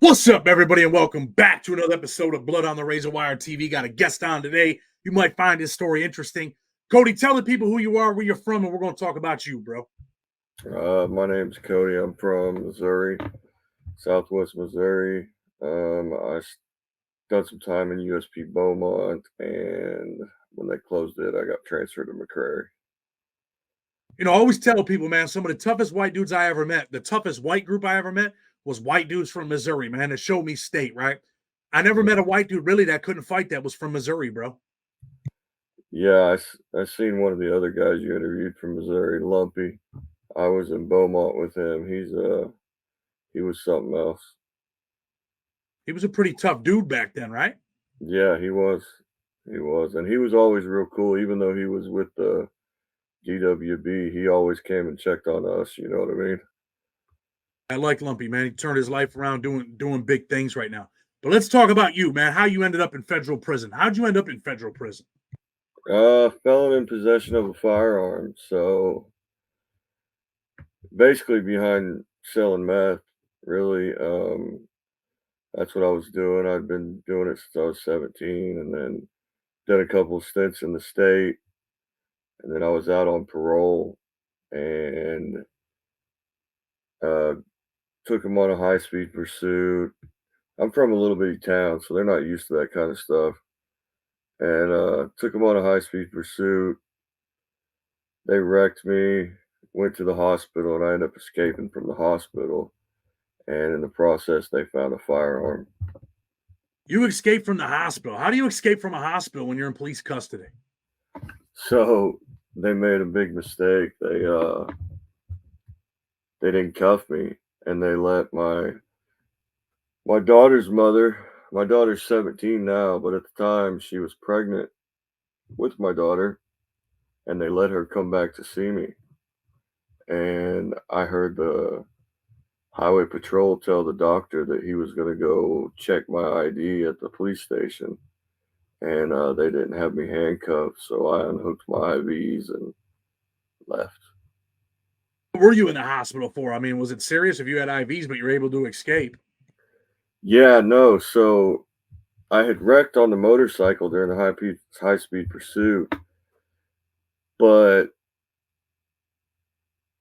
What's up, everybody, and welcome back to another episode of Blood on the Razor Wire TV. Got a guest on today. You might find this story interesting. Cody, tell the people who you are, where you're from, and we're going to talk about you, bro. My name's Cody. I'm from Missouri, Southwest Missouri. I done some time in USP Beaumont, and when they closed it, I got transferred to McCrary. I always tell people, man, some of the toughest white dudes I ever met, the toughest white group I ever met was white dudes from Missouri, man, to show me state, right? I never met a white dude really that couldn't fight that was from Missouri, bro. Yeah, I seen one of the other guys you interviewed from Missouri, Lumpy. I was in Beaumont with him. He was something else. He was a pretty tough dude back then, right? Yeah, he was. And he was always real cool, even though he was with the GWB. He always came and checked on us. You know what I mean? I like Lumpy, man. He turned his life around doing big things right now. But let's talk about you, man. How you ended up in federal prison. How'd you end up in federal prison? Felon in possession of a firearm. So basically behind selling meth, really. That's what I was doing. I'd been doing it since I was 17, and then did a couple stints in the state, and then I was out on parole and uh, took them on a high-speed pursuit. I'm from a little bitty town, so they're not used to that kind of stuff. And took them on a high-speed pursuit. They wrecked me, went to the hospital, and I ended up escaping from the hospital. And in the process, they found a firearm. You escaped from the hospital. How do you escape from a hospital when you're in police custody? So they made a big mistake. They didn't cuff me, and they let my daughter's mother. My daughter's 17 now, but at the time she was pregnant with my daughter, and they let her come back to see me. And I heard the highway patrol tell the doctor that he was going to go check my ID at the police station, and they didn't have me handcuffed, so I unhooked my IVs and left. What were you in the hospital for? I mean, was it serious if you had IVs, but you're able to escape? Yeah, no. So I had wrecked on the motorcycle during the high speed pursuit, but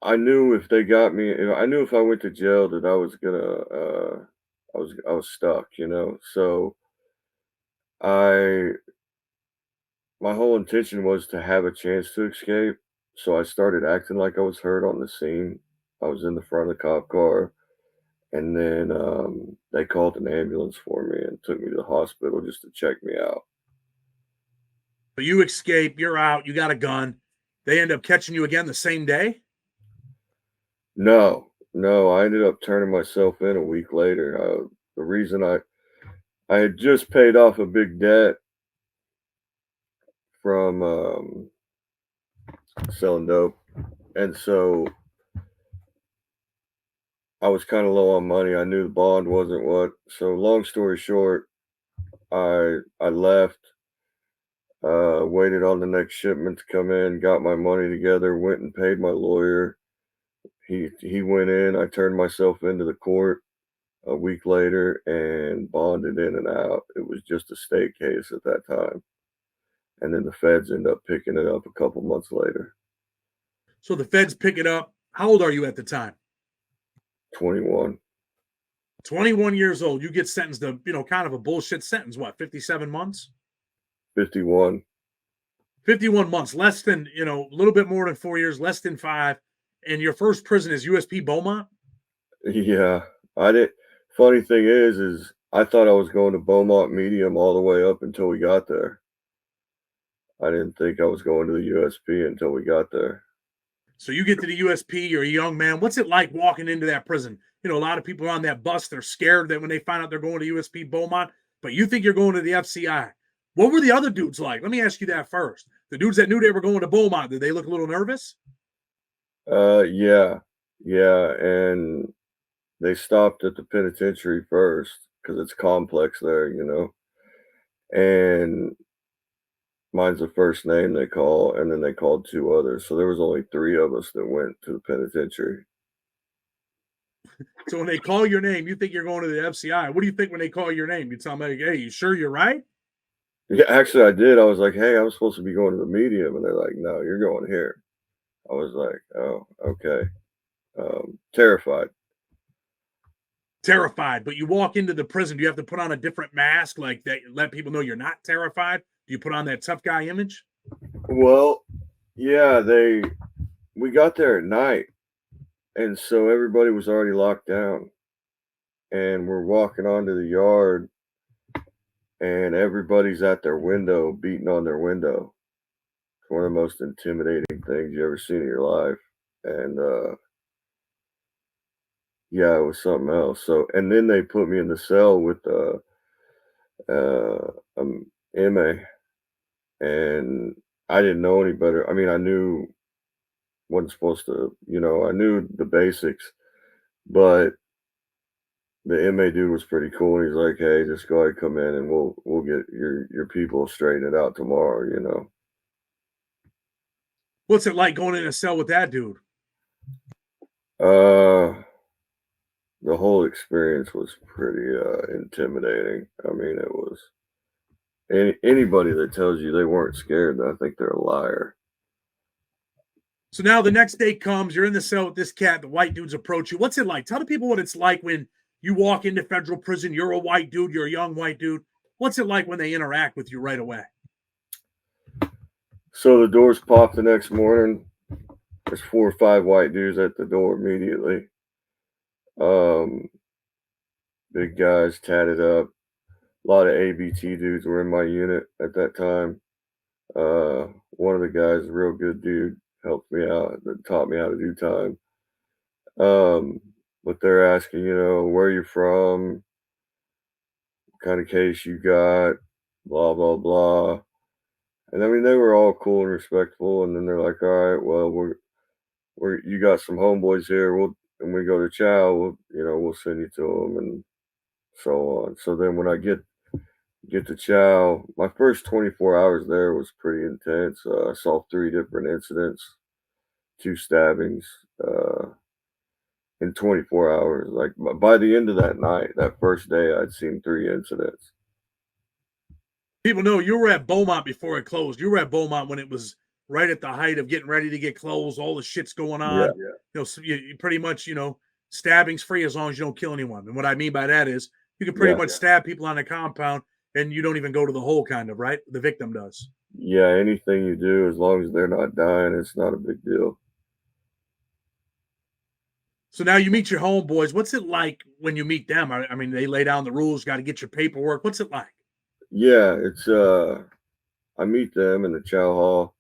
I knew if they got me, I knew if I went to jail that I was gonna, I was stuck, you know. So I, my whole intention was to have a chance to escape. So I started acting like I was hurt on the scene. I was in the front of the cop car, and then they called an ambulance for me and took me to the hospital just to check me out. So you escape, you're out, you got a gun. They end up catching you again the same day? No, I ended up turning myself in a week later. The reason I had just paid off a big debt from selling dope, and so I was kind of low on money. I knew the bond wasn't what. So long story short, I left, waited on the next shipment to come in, got my money together, went and paid my lawyer. He went in. I turned myself into the court a week later and bonded in and out. It was just a state case at that time. And then the feds end up picking it up a couple months later. So the feds pick it up. How old are you at the time? 21. 21 years old. You get sentenced to, kind of a bullshit sentence. What, 57 months? 51. 51 months, less than, a little bit more than 4 years, less than 5. And your first prison is USP Beaumont? Yeah. I did. Funny thing is I thought I was going to Beaumont Medium all the way up until we got there. I didn't think I was going to the USP until we got there. So you get to the USP, you're a young man. What's it like walking into that prison? A lot of people on that bus, they're scared that when they find out they're going to USP Beaumont, but you think you're going to the FCI. What were the other dudes like? Let me ask you that first. The dudes that knew they were going to Beaumont, did they look a little nervous? Yeah. And they stopped at the penitentiary first because it's complex there, you know. And mine's the first name they call, and then they called two others. So there was only three of us that went to the penitentiary. So when they call your name, you think you're going to the FCI. What do you think when they call your name? You tell them, like, hey, you sure you're right? Yeah, actually, I did. I was like, "Hey, I'm supposed to be going to the medium," and they're like, "No, you're going here." I was like, "Oh, okay." Terrified. Terrified, but you walk into the prison. Do you have to put on a different mask, like that, let people know you're not terrified? Do you put on that tough guy image? Well, yeah, we got there at night, and so everybody was already locked down, and we're walking onto the yard, and everybody's at their window, beating on their window. It's one of the most intimidating things you ever seen in your life, and yeah, it was something else. So, and then they put me in the cell with MA, and I didn't know any better. I mean, I knew wasn't supposed to, I knew the basics, but the MA dude was pretty cool. And he's like, "Hey, just go ahead, come in, and we'll get your people straighten it out tomorrow." What's it like going in a cell with that dude? Uh, the whole experience was pretty intimidating. I mean, it was anybody that tells you they weren't scared, I think they're a liar. So now the next day comes, you're in the cell with this cat, the white dudes approach you. What's it like? Tell the people what it's like when you walk into federal prison, you're a white dude, you're a young white dude. What's it like when they interact with you right away? So the doors pop the next morning. There's 4 or 5 white dudes at the door immediately. Um, Big guys, tatted up. A lot of ABT dudes were in my unit at that time. One of the guys, a real good dude, helped me out, that taught me how to do time. Um, but they're asking, where you from, what kind of case you got, blah blah blah. And I mean, they were all cool and respectful. And then they're like, "All right, well, we're you got some homeboys here. And we go to chow. We'll send you to them and so on." So then when I get to chow, my first 24 hours there was pretty intense. I saw 3 different incidents, 2 stabbings in 24 hours. Like by the end of that night, that first day, I'd seen 3 incidents. People know you were at Beaumont before it closed. You were at Beaumont when it was right at the height of getting ready to get closed. All the shit's going Yeah. on. So you pretty much, stabbing's free as long as you don't kill anyone. And what I mean by that is you can pretty Yeah. much stab people on the compound and you don't even go to the hole, kind of, right? The victim does. Yeah. Anything you do, as long as they're not dying, it's not a big deal. So now you meet your homeboys. What's it like when you meet them? I mean, they lay down the rules, got to get your paperwork. What's it like? Yeah. I meet them in the chow hall.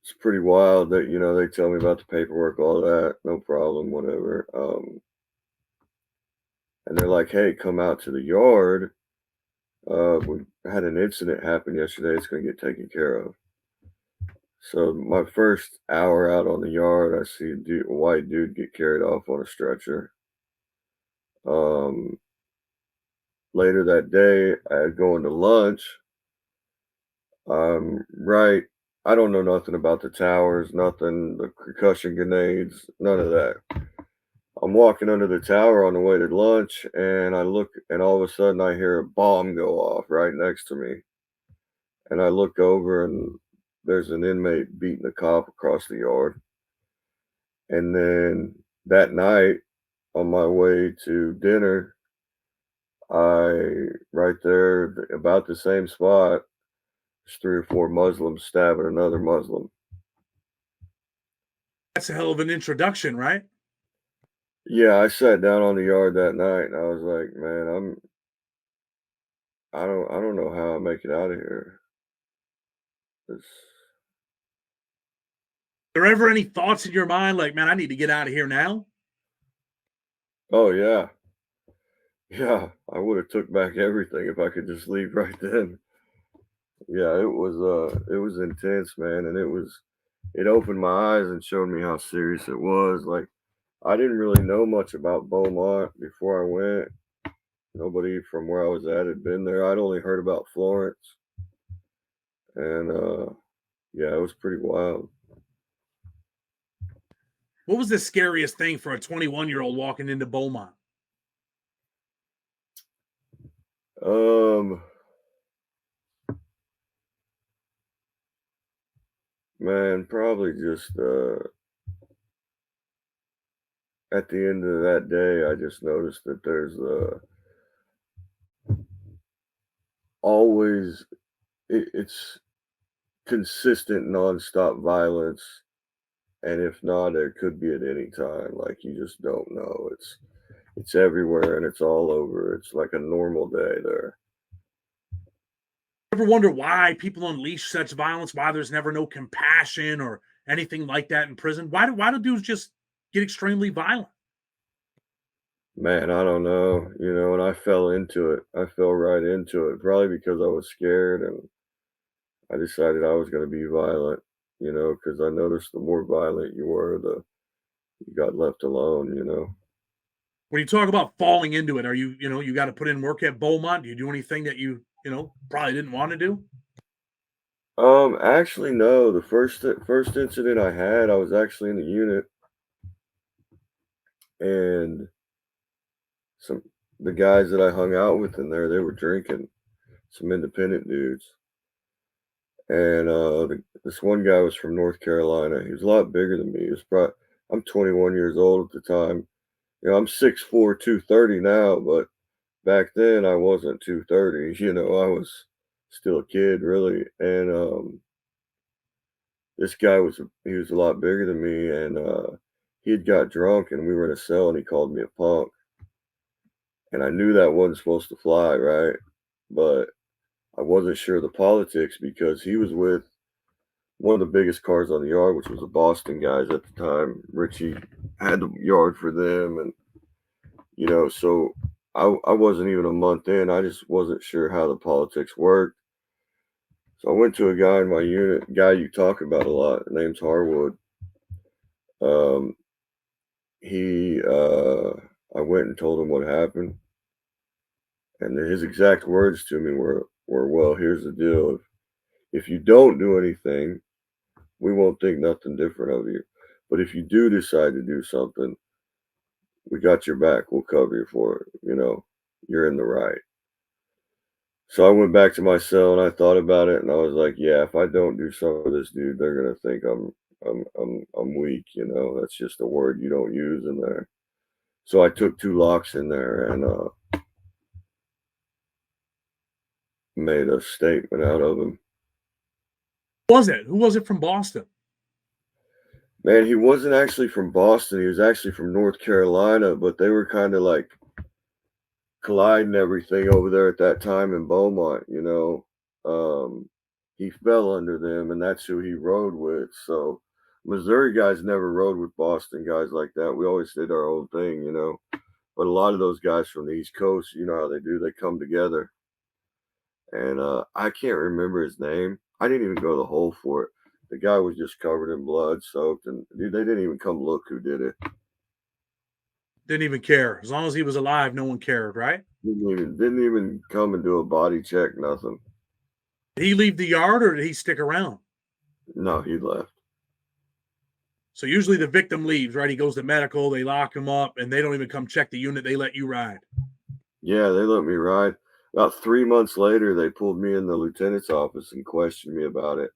It's pretty wild that, they tell me about the paperwork, all that, no problem, whatever. And they're like, "Hey, come out to the yard. We had an incident happen yesterday. It's going to get taken care of." So my first hour out on the yard, I see a white dude get carried off on a stretcher. Um, Later that day, I had going to lunch. Right. I don't know nothing about the towers, nothing, the concussion grenades, none of that. I'm walking under the tower on the way to lunch, and I look, and all of a sudden I hear a bomb go off right next to me. And I look over, and there's an inmate beating a cop across the yard. And then that night, on my way to dinner, right there, about the same spot, there's 3 or 4 Muslims stabbing another Muslim. That's a hell of an introduction, right? Yeah, I sat down on the yard that night, and I was like, "Man, I don't know how I make it out of here." It's, There ever any thoughts in your mind like, man, I need to get out of here now? oh yeah, yeah. I would have took back everything if I could just leave right then. Yeah, it was intense, man, and it opened my eyes and showed me how serious it was. Like I didn't really know much about Beaumont before I went. Nobody from where I was at had been there. I'd only heard about Florence, and yeah, it was pretty wild. What was the scariest thing for a 21-year-old walking into Beaumont? Um, man, probably just at the end of that day, I just noticed that there's always it's consistent nonstop violence, and if not, it could be at any time. Like you just don't know. It's everywhere and it's all over. It's like a normal day there. Ever wonder why people unleash such violence? Why there's never no compassion or anything like that in prison? Why do dudes just get extremely violent? Man, I don't know, and I fell into it. I fell right into it, probably because I was scared and I decided I was going to be violent, because I noticed the more violent you were, the you got left alone. When you talk about falling into it, are you got to put in work at Beaumont? Do you do anything that you probably didn't want to do? Actually, no. The first incident I had, I was actually in the unit, and some the guys that I hung out with in there, they were drinking, some independent dudes, and this one guy was from North Carolina. He was a lot bigger than me. He was probably I'm 21 years old at the time. I'm 6'4", 230 now, but back then I wasn't 230. I was still a kid, really, and this guy he was a lot bigger than me, and he had got drunk, and we were in a cell, and he called me a punk, and I knew that wasn't supposed to fly, right? But I wasn't sure of the politics because he was with one of the biggest cars on the yard, which was the Boston guys at the time. Richie had the yard for them, and so I wasn't even a month in. I just wasn't sure how the politics worked. So I went to a guy in my unit, guy you talk about a lot. His name's Harwood. Um, he I went and told him what happened, and his exact words to me were, well, here's the deal. If you don't do anything, we won't think nothing different of you. But if you do decide to do something, we got your back. We'll cover you for it. You're in the right. So I went back to my cell and I thought about it, and I was like, yeah, if I don't do something with this dude, they're gonna think I'm weak. That's just a word you don't use in there. So I took 2 locks in there and made a statement out of him. Who was it? Who was it from Boston? Man, he wasn't actually from Boston. He was actually from North Carolina, but they were kind of like colliding everything over there at that time in Beaumont. He fell under them, and that's who he rode with. So Missouri guys never rode with Boston guys like that. We always did our own thing. But a lot of those guys from the East Coast, you know how they do, they come together. And I can't remember his name. I didn't even go the hole for it. The guy was just covered in blood, soaked, and dude, they didn't even come look who did it. Didn't even care. As long as he was alive, no one cared, right? Didn't even come and do a body check, nothing. Did he leave the yard or did he stick around? No, he left. So usually the victim leaves, right? He goes to medical, they lock him up, and they don't even come check the unit. They let you ride. Yeah, they let me ride. About 3 months later, they pulled me in the lieutenant's office and questioned me about it.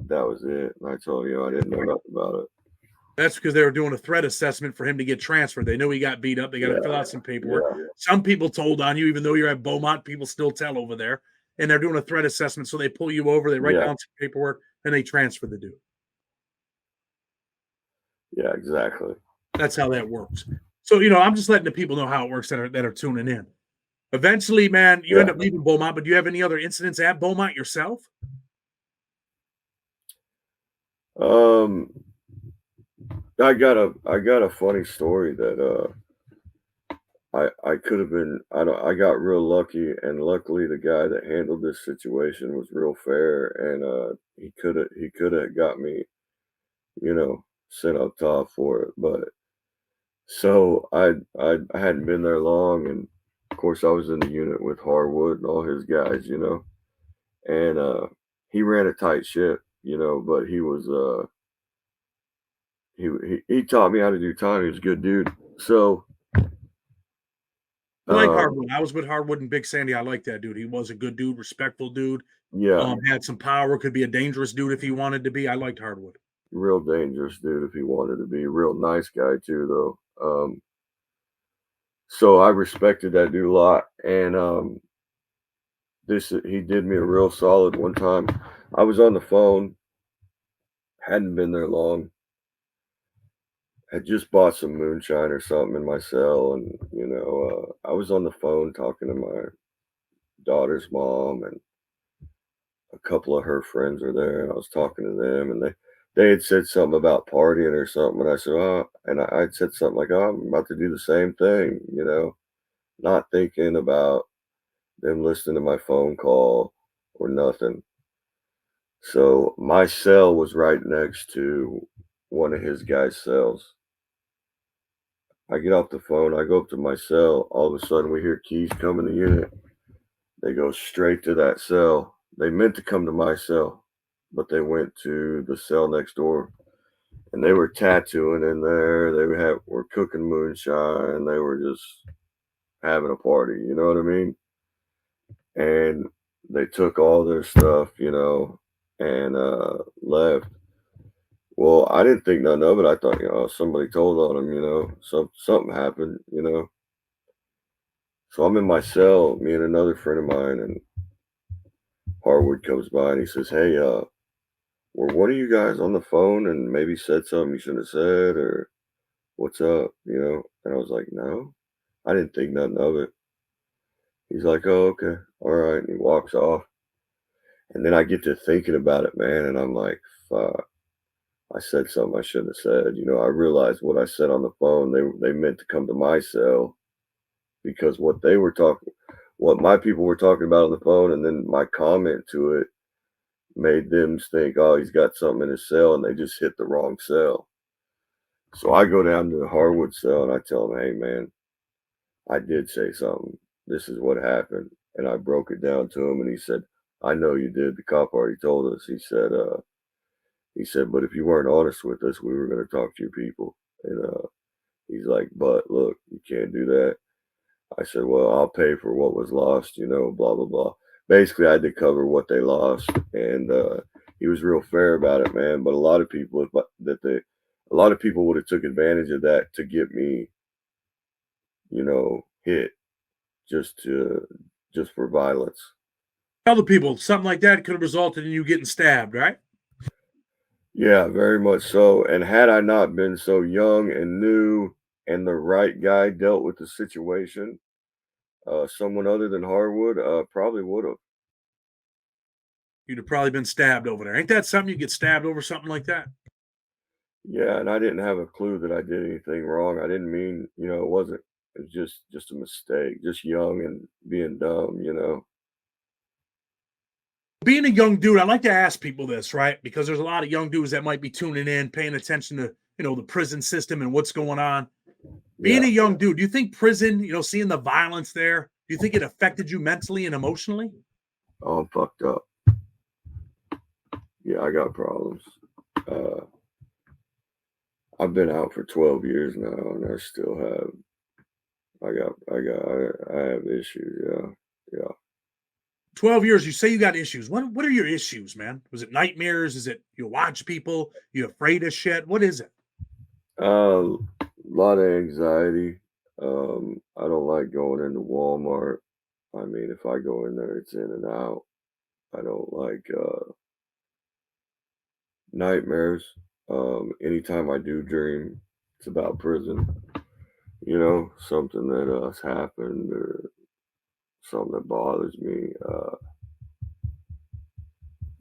That was it. And I told you I didn't know nothing about it. That's because they were doing a threat assessment for him to get transferred. They knew he got beat up. They got to Yeah, fill out some paperwork. yeah, Some people told on you, even though you're at Beaumont, people still tell over there. And they're doing a threat assessment. So they pull you over, they write yeah, down some paperwork, and they transfer the dude. yeah, exactly. That's how that works. So, I'm just letting the people know how it works that are tuning in. Eventually, man, you end Yeah. up leaving Beaumont, but do you have any other incidents at Beaumont yourself? Um, I got a funny story that I could have been I got real lucky, and luckily the guy that handled this situation was real fair, and he could have got me, sent up top for it. But so I hadn't been there long, and of course I was in the unit with Harwood and all his guys. And he ran a tight ship, but he was he taught me how to do time. He was a good dude. So, I like um, Hardwood. I was with Hardwood and Big Sandy. I like that dude. He was a good dude, respectful dude. yeah, Had some power. Could be a dangerous dude if he wanted to be. I liked Hardwood. real dangerous dude if he wanted to be. Real nice guy too, though. So I respected that dude a lot, and this he did me a real solid one time. I was on the phone, hadn't been there long, had just bought some moonshine or something in my cell, and I was on the phone talking to my daughter's mom, and a couple of her friends were there, and I was talking to them, and they had said something about partying or something, and I said, oh, and I'd said something like, oh, I'm about to do the same thing, not thinking about them listening to my phone call or nothing. So my cell was right next to one of his guys' cells. I get off the phone, I go up to my cell. All of a sudden, we hear keys come in the unit. They go straight to that cell. They meant to come to my cell, but they went to the cell next door, and they were tattooing in there. Were cooking moonshine. They were just having a party. You know what I mean? And they took all their stuff, and left. Well, I didn't think nothing of it. I thought, somebody told on them, something happened, So I'm in my cell, me and another friend of mine, and Harwood comes by and he says, "Hey, were one of you guys on the phone and maybe said something you shouldn't have said, or what's up?" And I was like, "No, I didn't think nothing of it." He's like, "Oh, okay, all right," and he walks off. And then I get to thinking about it, man, and I'm like, "Fuck, I said something I shouldn't have said." I realized what I said on the phone. They meant to come to my cell because what my people were talking about on the phone, and then my comment to it made them think, oh, he's got something in his cell, and they just hit the wrong cell. So I go down to the Harwood cell and I tell him, hey, man, I did say something. This is what happened. And I broke it down to him, and he said, I know you did. The cop already told us. He said, but if you weren't honest with us, we were going to talk to your people. And he's like, but look, you can't do that. I said, well, I'll pay for what was lost, blah, blah, blah. Basically, I had to cover what they lost. And he was real fair about it, man. But a lot of people, a lot of people would have took advantage of that to get me, hit just for violence. Tell the people something like that could have resulted in you getting stabbed, right? Yeah, very much so. And had I not been so young and new and the right guy dealt with the situation, someone other than Harwood probably would have. You'd have probably been stabbed over there. Ain't that something? You get stabbed over something like that? Yeah, and I didn't have a clue that I did anything wrong. I didn't mean, it wasn't. It was just a mistake, just young and being dumb. Being a young dude, I like to ask people this, right? Because there's a lot of young dudes that might be tuning in, paying attention to, the prison system and what's going on. Being Yeah. a young dude, do you think prison, seeing the violence there, do you think it affected you mentally and emotionally? Oh, I'm fucked up. Yeah, I got problems. Uh, I've been out for 12 years now, and I still have. I have issues. Yeah, yeah. 12 years, you say you got issues. What are your issues, man? Was it nightmares? Is it you watch people? You afraid of shit? What is it? A lot of anxiety. I don't like going into Walmart. I mean, if I go in there, it's in and out. I don't like nightmares. Anytime I do dream, it's about prison. Something that has happened or something that bothers me.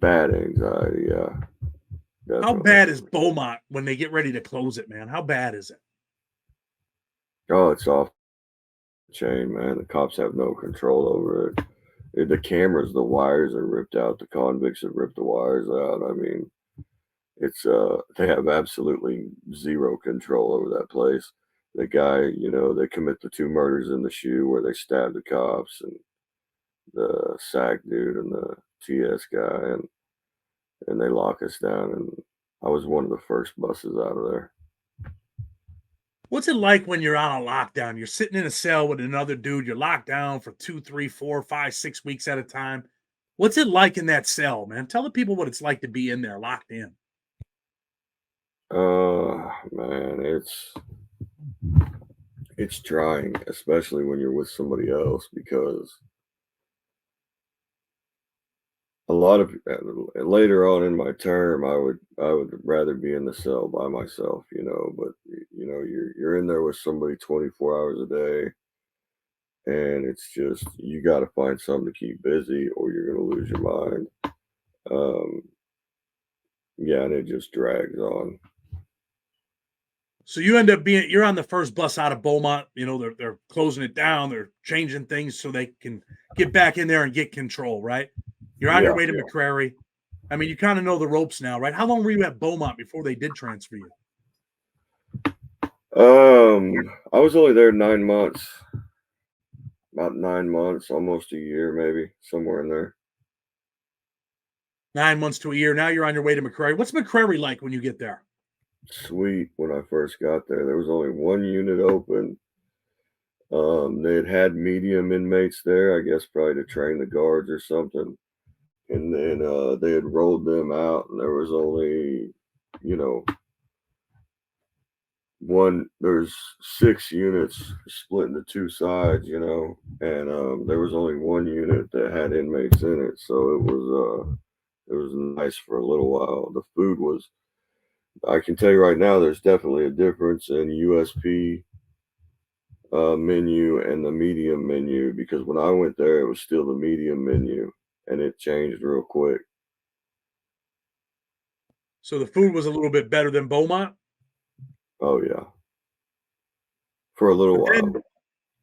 Bad anxiety, yeah, How definitely. bad is Beaumont when they get ready to close it, man? How bad is it? Oh, it's off the chain, man. The cops have no control over it. The cameras, the wires are ripped out. The convicts have ripped the wires out. I mean, it's they have absolutely zero control over that place. The guy, they commit the two murders in the shoe where they stabbed the cops, and the SAC dude and the TS guy, and they lock us down. And I was one of the first buses out of there. What's it like when you're on a lockdown? You're sitting in a cell with another dude. You're locked down for 2, 3, 4, 5, 6 weeks at a time. What's it like in that cell, man? Tell the people what it's like to be in there locked in. Man, it's trying, especially when you're with somebody else, because a lot of later on in my term, I would rather be in the cell by myself, but you're in there with somebody 24 hours a day, and it's just you got to find something to keep busy, or you're gonna lose your mind. Um, yeah, and it just drags on. So you end up being you're on the first bus out of Beaumont. They're closing it down. They're changing things so they can get back in there and get control. Right. You're on your Yeah, way to yeah. McCrary. I mean, you kind of know the ropes now, right? How long were you at Beaumont before they did transfer you? I was only there 9 months, about 9 months, almost a year, maybe somewhere in there. 9 months to a year. Now you're on your way to McCrary. What's McCrary like when you get there? Sweet. When I first got there was only one unit open. They had medium inmates there, I guess probably to train the guards or something. And then they had rolled them out, and there was only, you know, there's 6 units split into two sides, and there was only one unit that had inmates in it. So it was nice for a little while. The food was, I can tell you right now, there's definitely a difference in USP menu and the medium menu, because when I went there, it was still the medium menu, and it changed real quick. So the food was a little bit better than Beaumont, Oh yeah, for a little but while.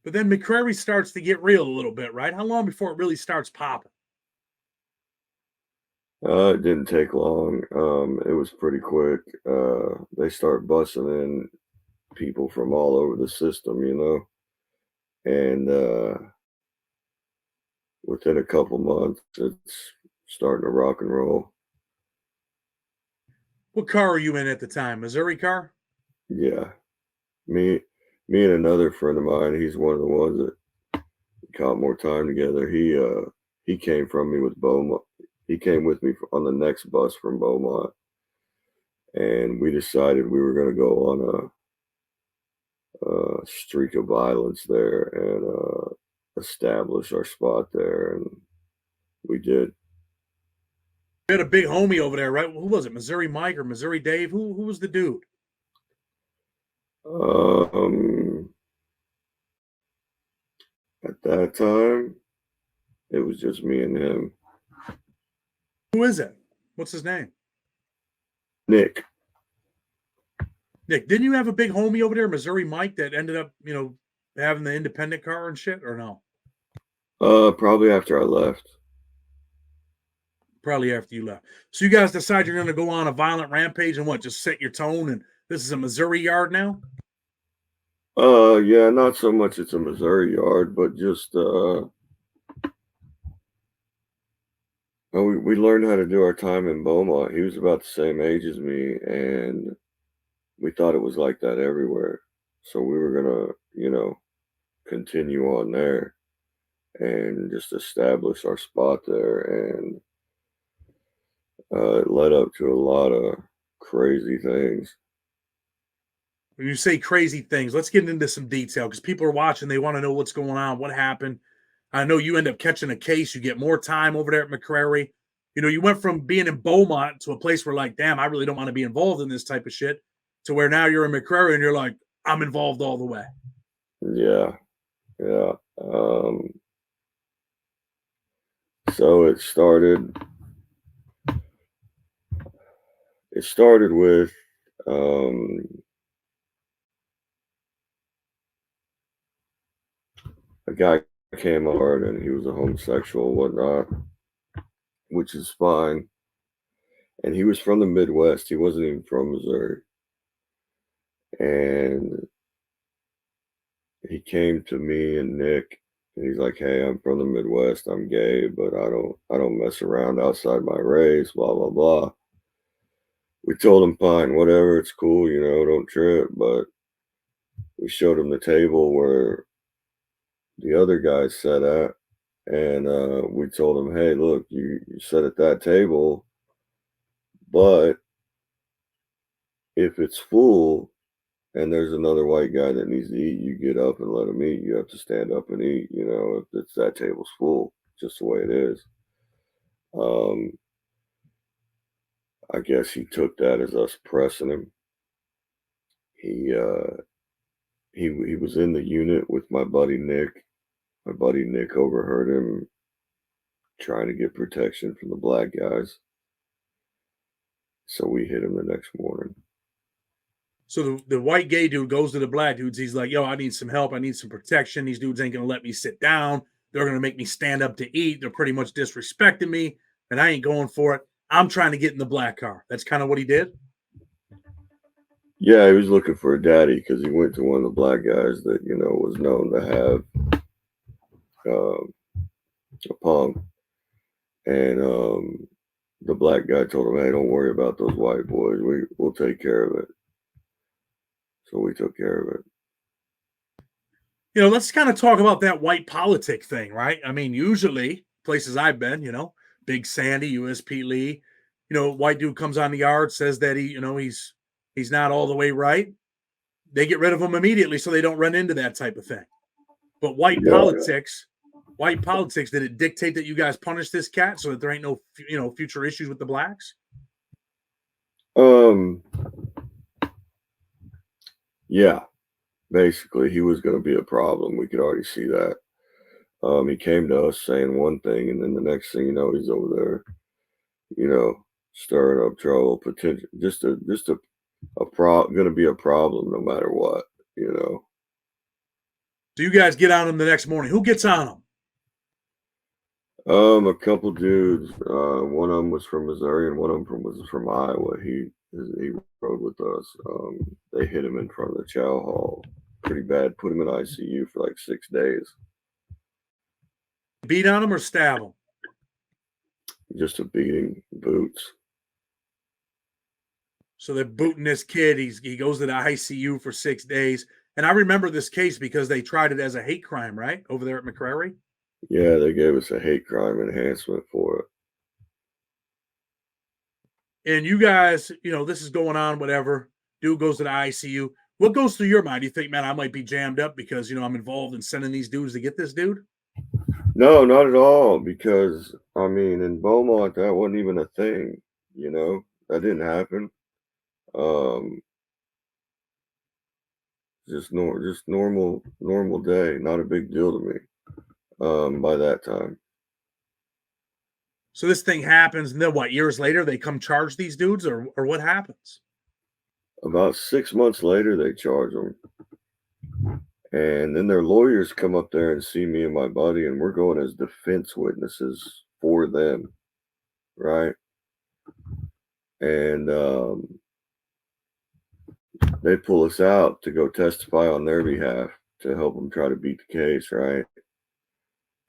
then McCrary starts to get real a little bit, right? How long before it really starts popping? It didn't take long. It was pretty quick. They start busting in people from all over the system, and within a couple months, it's starting to rock and roll. What car are you in at the time? Missouri car? Yeah, me, me and another friend of mine. He's one of the ones that caught more time together. He came from me with Beaumont. He came with me on the next bus from Beaumont, and we decided we were going to go on a streak of violence there and establish our spot there, and we did. You had a big homie over there, right? Who was it? Missouri Mike or Missouri Dave? Who was the dude? Um, at that time, it was just me and him. Who is it? What's his name? Nick. Nick, didn't you have a big homie over there, Missouri Mike, that ended up, having the independent car and shit, or no? Probably after I left. Probably after you left. So you guys decide you're going to go on a violent rampage and what? Just set your tone, and this is a Missouri yard now. Yeah, not so much it's a Missouri yard, but just we learned how to do our time in Beaumont. He was about the same age as me, and we thought it was like that everywhere. So we were gonna, continue on there and just establish our spot there, and it led up to a lot of crazy things. When you say crazy things, let's get into some detail because people are watching. They want to know what's going on, what happened. I know you end up catching a case. You get more time over there at McCrary. You went from being in Beaumont to a place where, like, damn, I really don't want to be involved in this type of shit, to where now you're in McCrary and you're like, I'm involved all the way. Yeah, yeah. So it started with um, a guy came over and he was a homosexual and whatnot, which is fine. And he was from the Midwest. He wasn't even from Missouri. And he came to me and Nick, and he's like, "Hey, I'm from the Midwest. I'm gay, but I don't mess around outside my race. Blah blah blah." We told him, "Fine, whatever. It's cool. Don't trip." But we showed him the table where the other guys sat at, and we told him, "Hey, look, you sit at that table, but if it's full and there's another white guy that needs to eat, you get up and let him eat. You have to stand up and eat, if it's that table's full, just the way it is." Um, I guess he took that as us pressing him. He he was in the unit with my buddy Nick. My buddy Nick overheard him trying to get protection from the black guys. So we hit him the next morning. So the white gay dude goes to the black dudes. He's like, yo, I need some help. I need some protection. These dudes ain't going to let me sit down. They're going to make me stand up to eat. They're pretty much disrespecting me, and I ain't going for it. I'm trying to get in the black car. That's kind of what he did. Yeah, he was looking for a daddy because he went to one of the black guys that, was known to have a punk. And the black guy told him, "Hey, don't worry about those white boys. We'll take care of it." So we took care of it. Let's kind of talk about that white politic thing, right? I mean, usually places I've been, Big Sandy, USP Lee, white dude comes on the yard, says that he's not all the way right. They get rid of him immediately so they don't run into that type of thing. But white politics, did it dictate that you guys punish this cat so that there ain't no, future issues with the blacks? Yeah, basically he was going to be a problem. We could already see that. He came to us saying one thing, and then the next thing you know, he's over there, stirring up trouble, potential, just going to be a problem no matter what. So you guys get on him the next morning. Who gets on him? A couple dudes. One of them was from Missouri, and one of them was from Iowa. He rode with us. They hit him in front of the chow hall pretty bad. Put him in ICU for like 6 days. Beat on him or stab him? Just a beating, boots. So they're booting this kid. He goes to the ICU for 6 days. And I remember this case because they tried it as a hate crime, right? Over there at McCrary. Yeah, they gave us a hate crime enhancement for it. And you guys, this is going on, whatever. Dude goes to the ICU. What goes through your mind? Do you think, man, I might be jammed up because, I'm involved in sending these dudes to get this dude? No, not at all. Because, I mean, in Beaumont, that wasn't even a thing. That didn't happen. Just normal day. Not a big deal to me. By that time. So this thing happens, and then what? Years later, they come charge these dudes, or what happens? About 6 months later, they charge them, and then their lawyers come up there and see me and my buddy, and we're going as defense witnesses for them, right? And they pull us out to go testify on their behalf to help them try to beat the case, right?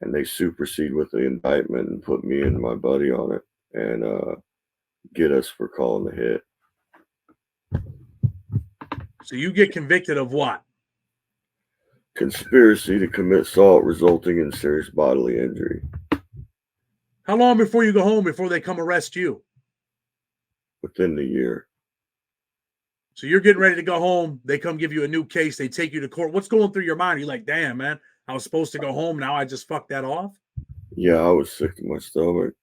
And they supersede with the indictment and put me and my buddy on it and get us for calling the hit. So you get convicted of what? Conspiracy to commit assault resulting in serious bodily injury. How long before you go home before they come arrest you? Within the year. So you're getting ready to go home. They come give you a new case. They take you to court. What's going through your mind? You're like, damn, man, I was supposed to go home. Now I just fucked that off. Yeah, I was sick to my stomach.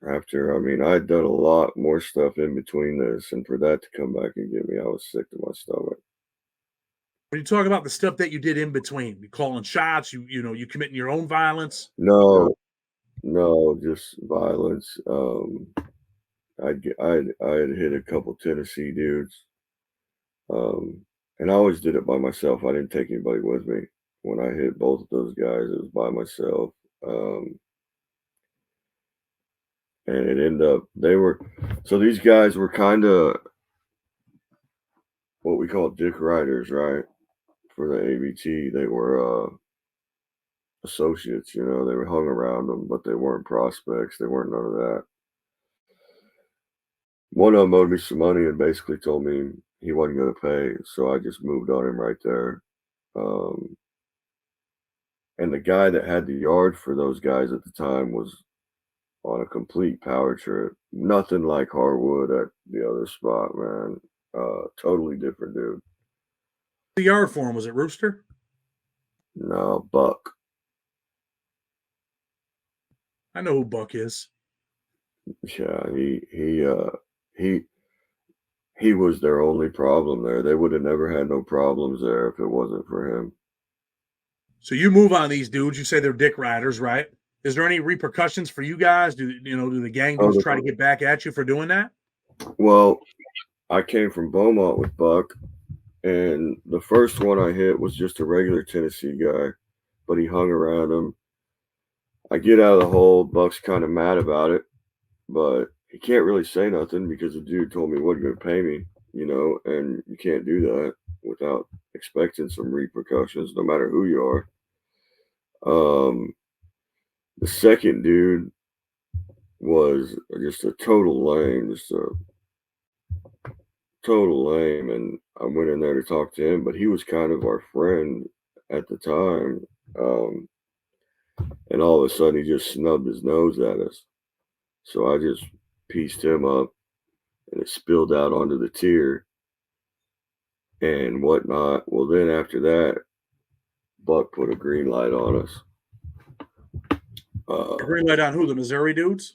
After, I had done a lot more stuff in between this, and for that to come back and get me, I was sick to my stomach. When you talk about the stuff that you did in between, you calling shots, you committing your own violence. No, just violence. I had hit a couple Tennessee dudes, and I always did it by myself. I didn't take anybody with me. When I hit both of those guys, it was by myself. And it ended up, these guys were kind of what we call dick riders, right? For the ABT, they were associates, they were hung around them, but they weren't prospects. They weren't none of that. One of them owed me some money and basically told me he wasn't going to pay. So I just moved on him right there. Um, and the guy that had the yard for those guys at the time was on a complete power trip. Nothing like Harwood at the other spot, man. Totally different dude. The yard for him, was it Rooster? No, Buck. I know who Buck is. Yeah, he he was their only problem there. They would have never had no problems there if it wasn't for him. So you move on these dudes. You say they're dick riders, right? Is there any repercussions for you guys? Do the gang dudes try to get back at you for doing that? Well, I came from Beaumont with Buck, and the first one I hit was just a regular Tennessee guy, but he hung around him. I get out of the hole. Buck's kind of mad about it, but he can't really say nothing because the dude told me he wasn't going to pay me, and you can't do that without expecting some repercussions, no matter who you are. The second dude was just a total lame, just a total lame, and I went in there to talk to him, but he was kind of our friend at the time. And all of a sudden, he just snubbed his nose at us. So I just pieced him up, and it spilled out onto the tier and whatnot. Well, then after that, Buck put a green light on us. A green light on who? The Missouri dudes?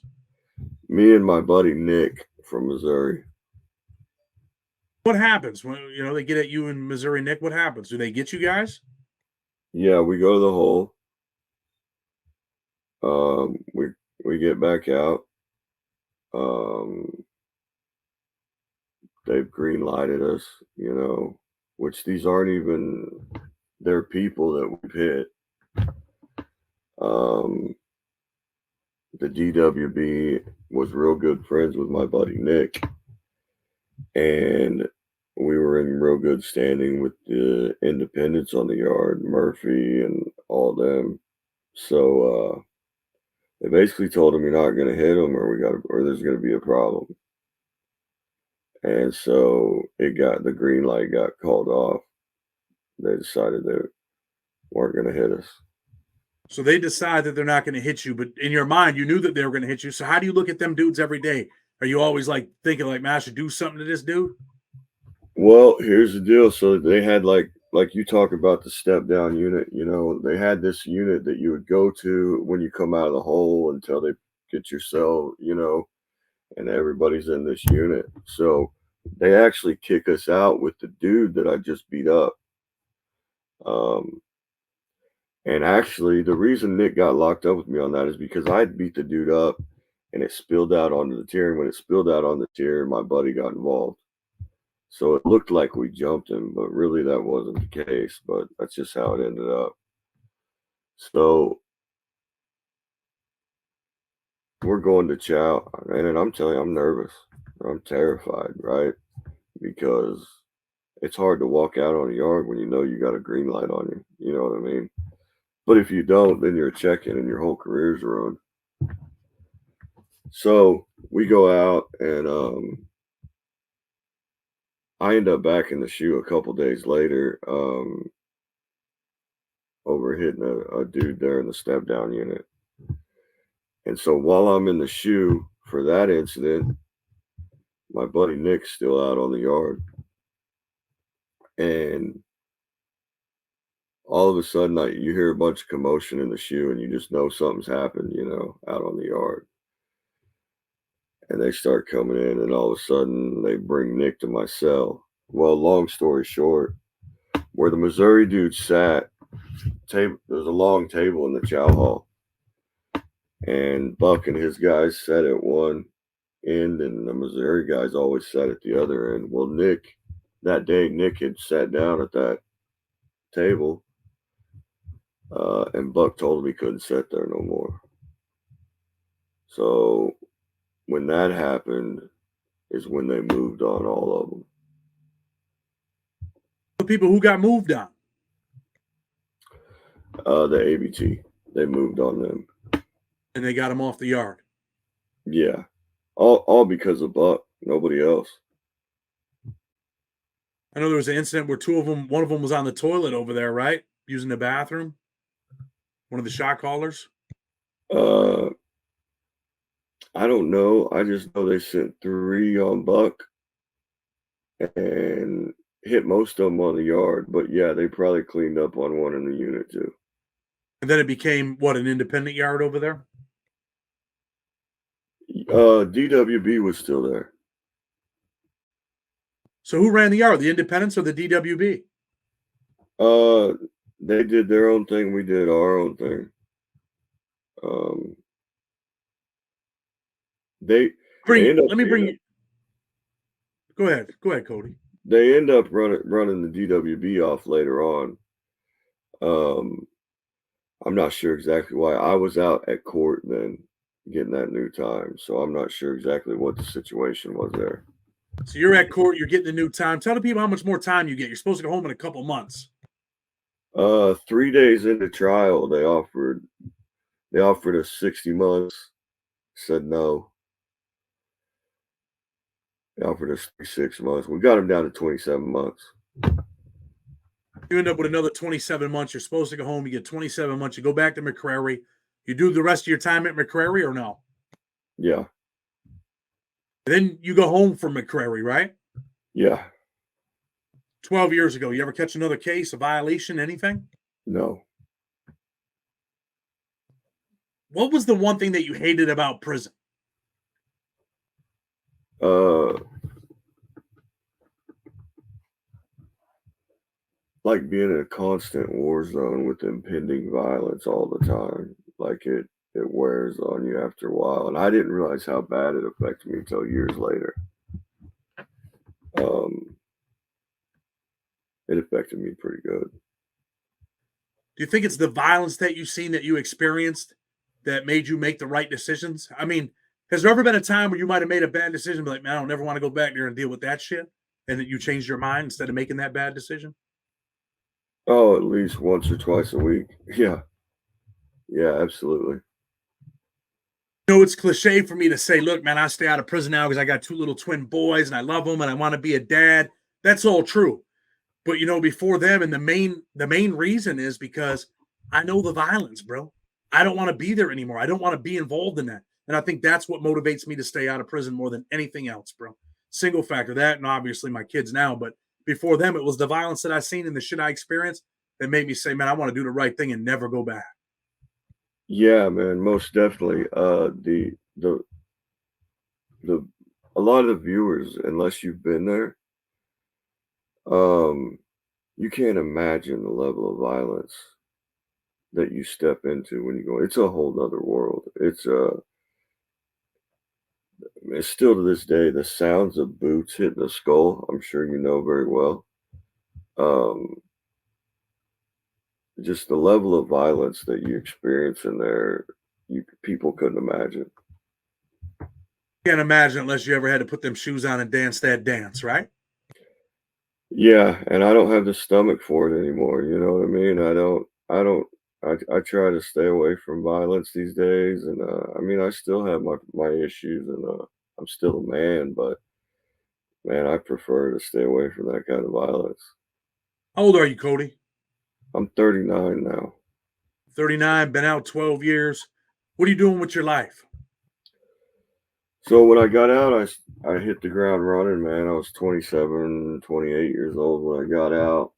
Me and my buddy Nick from Missouri. What happens when they get at you in Missouri, Nick? What happens? Do they get you guys? Yeah, we go to the hole. We get back out. They've green lighted us, which these aren't even their people that we've hit. The DWB was real good friends with my buddy Nick, and we were in real good standing with the independents on the yard, Murphy and all them. So they basically told him, "You're not going to hit him, or there's going to be a problem." And so the green light got called off. They decided they weren't going to hit us. So they decide that they're not going to hit you, but in your mind, you knew that they were going to hit you. So how do you look at them dudes every day? Are you always like thinking like, man, I should do something to this dude? Well, here's the deal. So they had like you talk about the step down unit, they had this unit that you would go to when you come out of the hole until they get your cell, and everybody's in this unit. So they actually kick us out with the dude that I just beat up. And actually, the reason Nick got locked up with me on that is because I beat the dude up and it spilled out onto the tier. And when it spilled out on the tier, my buddy got involved. So it looked like we jumped him, but really that wasn't the case. But that's just how it ended up. So we're going to chow. And I'm telling you, I'm nervous. I'm terrified, right? Because it's hard to walk out on a yard when you know you got a green light on you. You know what I mean? But if you don't, then you're a check-in and your whole career's ruined. So we go out, and I end up back in the shoe a couple days later, over hitting a dude there in the step down unit. And so while I'm in the shoe for that incident, my buddy Nick's still out on the yard. And all of a sudden, you hear a bunch of commotion in the shoe, and you just know something's happened, out on the yard. And they start coming in, and all of a sudden, they bring Nick to my cell. Well, long story short, where the Missouri dude sat, there's a long table in the chow hall. And Buck and his guys sat at one end, and the Missouri guys always sat at the other end. Well, that day, Nick had sat down at that table, and Buck told him he couldn't sit there no more. So when that happened is when they moved on all of them. The people who got moved on. The ABT, they moved on them. And they got them off the yard. Yeah. All because of Buck, nobody else. I know there was an incident where one of them was on the toilet over there, right? Using the bathroom. One of the shot callers. Uh, I don't know. I just know they sent 3 on Buck and hit most of them on the yard. But yeah, they probably cleaned up on one in the unit too. And then it became what, an independent yard over there? DWB was still there. So who ran the yard? The independents or the DWB? They did their own thing. We did our own thing. They end up Let me bring you. Go ahead, Cody. They end up running the DWB off later on. I'm not sure exactly why. I was out at court then getting that new time, so I'm not sure exactly what the situation was there. So you're at court, you're getting the new time. Tell the people how much more time you get. You're supposed to go home in a couple months. 3 days into trial, they offered us 60 months. Said no. They offered us 36 months. We got them down to 27 months. You end up with another 27 months. You're supposed to go home. You get 27 months. You go back to McCrary. You do the rest of your time at McCrary or no? Yeah. And then you go home from McCrary, right? Yeah. 12 years ago. You ever catch another case, a violation, anything? No. What was the one thing that you hated about prison? Like being in a constant war zone with impending violence all the time. Like it wears on you after a while. And I didn't realize how bad it affected me until years later. It affected me pretty good. Do you think it's the violence that you've seen, that you experienced, that made you make the right decisions? I mean, has there ever been a time where you might have made a bad decision, but like, man, I don't never want to go back there and deal with that shit, and that you changed your mind instead of making that bad decision? Oh, at least once or twice a week. Yeah. Yeah, absolutely. You know, it's cliche for me to say, look, man, I stay out of prison now because I got 2 little twin boys and I love them and I want to be a dad. That's all true. But you know, before them, and the main reason is because I know the violence, bro. I don't want to be there anymore. I don't want to be involved in that. And I think that's what motivates me to stay out of prison more than anything else, bro. Single factor, that, and obviously my kids now. But before them, it was the violence that I seen and the shit I experienced that made me say, man, I want to do the right thing and never go back. Yeah, man, most definitely. The a lot of the viewers, unless you've been there, you can't imagine the level of violence that you step into when you go. It's a whole nother world. It's still to this day the sounds of boots hitting the skull. I'm sure you know very well. Um, just the level of violence that you experience in there, people couldn't imagine. Can't imagine unless you ever had to put them shoes on and dance that dance, right? Yeah, and I don't have the stomach for it anymore. You know what I mean? I try to stay away from violence these days, and I mean, I still have my issues, and I'm still a man, but man, I prefer to stay away from that kind of violence. How old are you, Cody? I'm 39 now. 39, been out 12 years. What are you doing with your life? So when I got out, I hit the ground running, man. I was 27, 28 years old when I got out.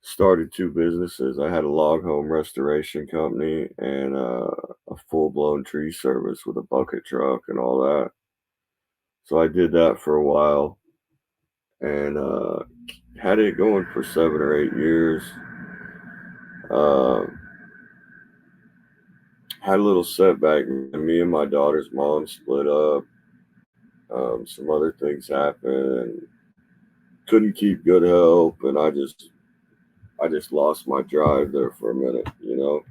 Started 2 businesses. I had a log home restoration company and a full-blown tree service with a bucket truck and all that. So I did that for a while and had it going for 7 or 8 years. Had a little setback. Me and my daughter's mom split up. Some other things happened. Couldn't keep good help, and I just lost my drive there for a minute, you know.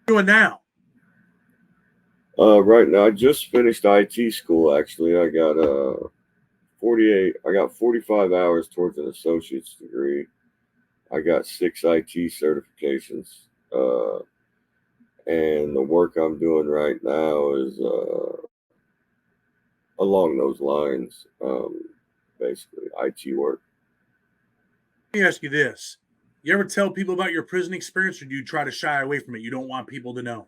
Doing now? Right now, I just finished IT school. Actually, I got 45 hours towards an associate's degree. I got 6 IT certifications, and the work I'm doing right now is along those lines, basically IT work. Let me ask you this. You ever tell people about your prison experience, or do you try to shy away from it? You don't want people to know.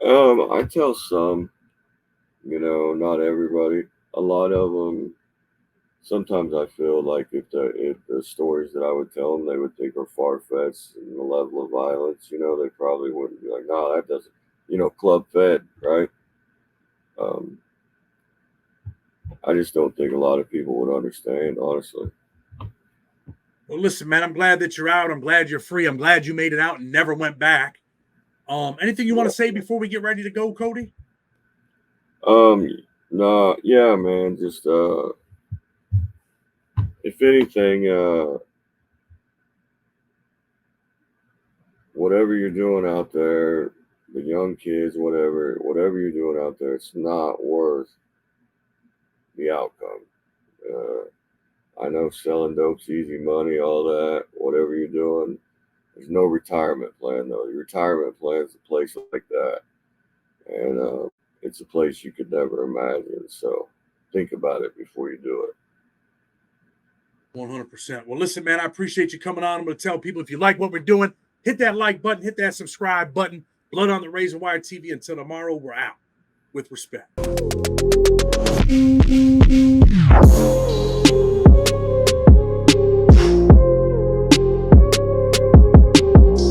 I tell some, not everybody. A lot of them. Sometimes I feel like if the stories that I would tell them, they would think are far fetched and the level of violence. They probably wouldn't be like, no, that doesn't. Club fed, right? Um, I just don't think a lot of people would understand, honestly. Well, listen, man, I'm glad that you're out. I'm glad you're free. I'm glad you made it out and never went back. Anything you want Yeah. to say before we get ready to go, Cody? Um, nah, yeah, man. Just if anything, whatever you're doing out there, the young kids, whatever you're doing out there, it's not worth the outcome. I know selling dope's easy money, all that, whatever you're doing. There's no retirement plan though. Your retirement plan is a place like that, and it's a place you could never imagine. So think about it before you do it. 100%. Well, listen, man, I appreciate you coming on. I'm going to tell people if you like what we're doing, hit that like button, hit that subscribe button. Blood on the Razor Wire TV. Until tomorrow, we're out. With respect.